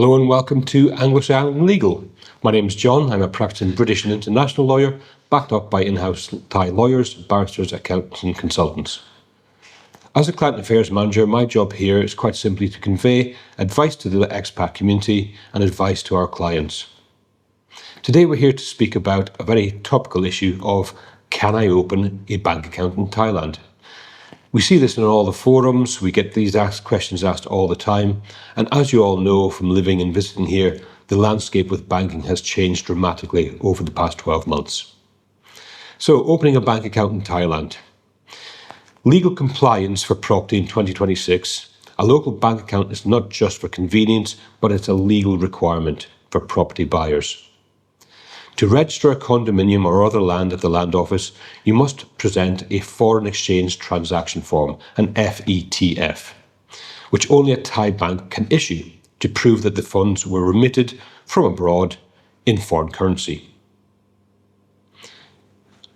Hello and welcome to Anglo Legal. My name is John. I'm a practicing British and international lawyer, backed up by in-house Thai lawyers, barristers, accountants and consultants. As a client affairs manager, my job here is quite simply to convey advice to the expat community and advice to our clients. Today we're here to speak about a very topical issue of, can I open a bank account in Thailand? We see this in all the forums, we get these questions asked all the time, and as you all know from living and visiting here, the landscape with banking has changed dramatically over the past 12 months. So, opening a bank account in Thailand. Legal compliance for property in 2026. A local bank account is not just for convenience, but it's a legal requirement for property buyers. To register a condominium or other land at the Land Office, you must present a Foreign Exchange Transaction Form, an FETF, which only a Thai bank can issue to prove that the funds were remitted from abroad in foreign currency.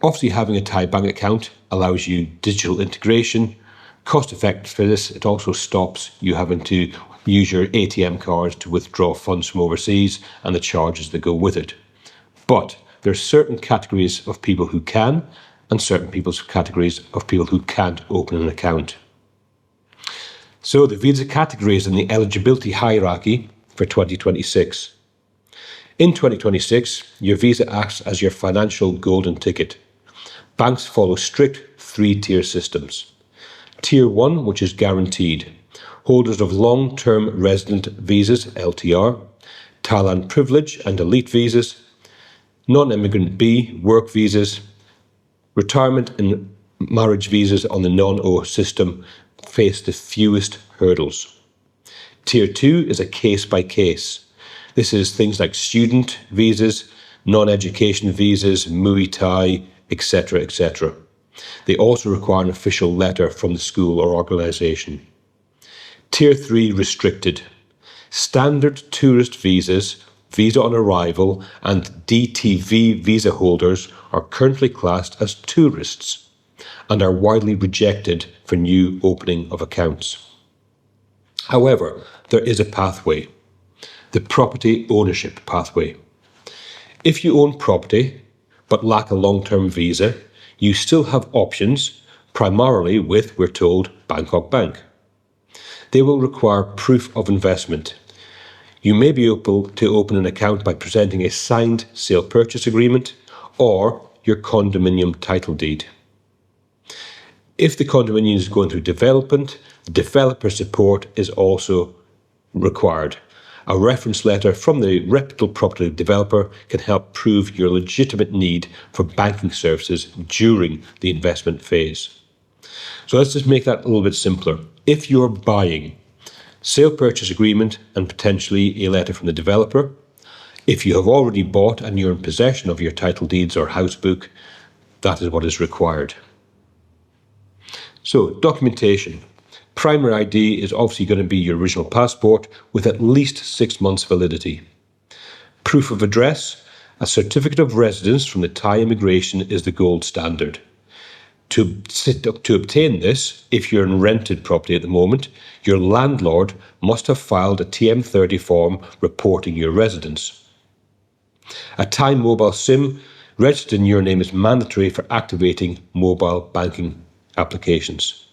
Obviously, having a Thai bank account allows you digital integration, cost effective for this. It also stops you having to use your ATM cards to withdraw funds from overseas and the charges that go with it. But there are certain categories of people who can, and certain categories of people who can't open an account. So the visa categories and the eligibility hierarchy for 2026. In 2026, your visa acts as your financial golden ticket. Banks follow strict three-tier systems. Tier 1, which is guaranteed. Holders of long-term resident visas, LTR, Thailand Privilege and Elite visas, Non-Imm B, work visas, retirement and marriage visas on the Non-O system face the fewest hurdles. Tier 2 is a case-by-case. This is things like student visas, non-education visas, Muay Thai, etc., etc. They also require an official letter from the school or organisation. Tier 3 restricted. Standard tourist visas, visa on arrival and DTV visa holders are currently classed as tourists and are widely rejected for new opening of accounts. However, there is a pathway, the property ownership pathway. If you own property but lack a long-term visa, you still have options, primarily with, we're told, Bangkok Bank. They will require proof of investment. You may be able to open an account by presenting a signed sale purchase agreement or your condominium title deed. If the condominium is going through development, developer support is also required. A reference letter from the reputable property developer can help prove your legitimate need for banking services during the investment phase. So let's just make that a little bit simpler. If you're buying, sale purchase agreement and potentially a letter from the developer. If you have already bought and you're in possession of your title deeds or house book, that is what is required. So, documentation. Primary ID is obviously going to be your original passport with at least 6 months validity. Proof of address. A certificate of residence from the Thai immigration is the gold standard. To obtain this, if you're in rented property at the moment, your landlord must have filed a TM30 form reporting your residence. A Thai mobile SIM registered in your name is mandatory for activating mobile banking applications.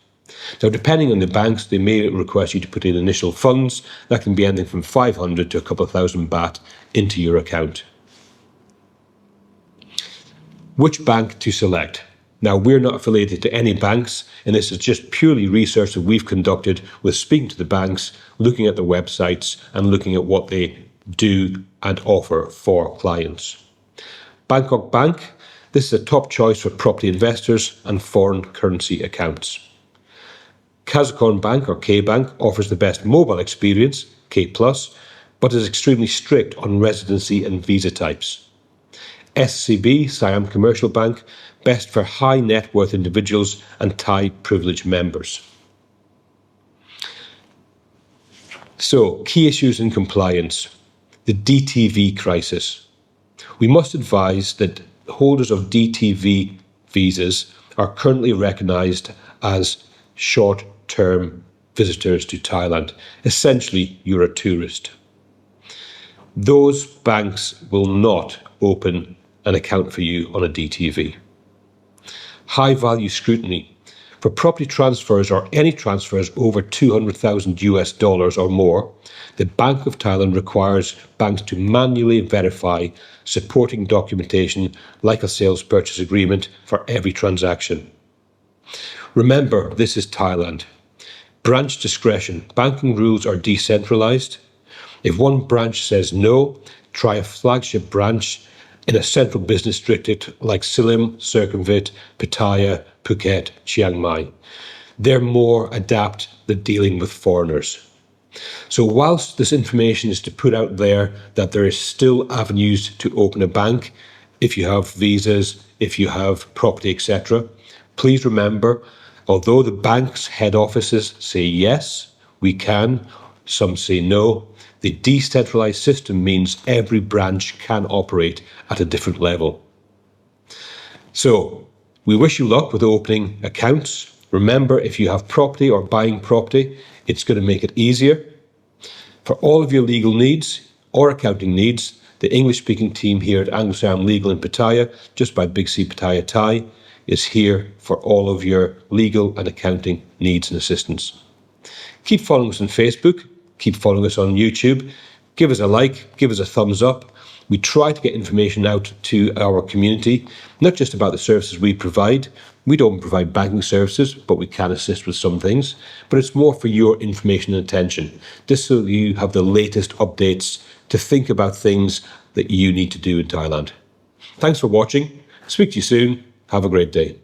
Now, depending on the banks, they may request you to put in initial funds. That can be anything from 500 to a couple of thousand baht into your account. Which bank to select? Now, we're not affiliated to any banks, and this is just purely research that we've conducted with speaking to the banks, looking at the websites, and looking at what they do and offer for clients. Bangkok Bank, this is a top choice for property investors and foreign currency accounts. Kazakon Bank, or K-Bank, offers the best mobile experience, K+, but is extremely strict on residency and visa types. SCB, Siam Commercial Bank, best for high net worth individuals and Thai privilege members. So, key issues in compliance. The DTV crisis. We must advise that holders of DTV visas are currently recognised as short-term visitors to Thailand. Essentially, you're a tourist. those banks will not open an account for you on a DTV. High value scrutiny. For property transfers or any transfers over $200,000 or more, the Bank of Thailand requires banks to manually verify supporting documentation like a sales purchase agreement for every transaction. Remember, this is Thailand. Branch discretion. Banking rules are decentralized. If one branch says no, try a flagship branch in a central business district like Siam, Circumvit, Pattaya, Phuket, Chiang Mai. They're more adept at dealing with foreigners. So whilst this information is to put out there that there is still avenues to open a bank, if you have visas, if you have property, etc., please remember, although the bank's head offices say yes, we can, some say no, the decentralized system means every branch can operate at a different level. So, we wish you luck with opening accounts. Remember, if you have property or buying property, it's going to make it easier. For all of your legal needs or accounting needs, the English-speaking team here at Anglo Legal in Pattaya, just by Big C Pattaya Thai, is here for all of your legal and accounting needs and assistance. Keep following us on Facebook. Keep following us on YouTube. Give us a like, give us a thumbs up. We try to get information out to our community, not just about the services we provide. We don't provide banking services, but we can assist with some things. But it's more for your information and attention, just so you have the latest updates to think about things that you need to do in Thailand. Thanks for watching. Speak to you soon. Have a great day.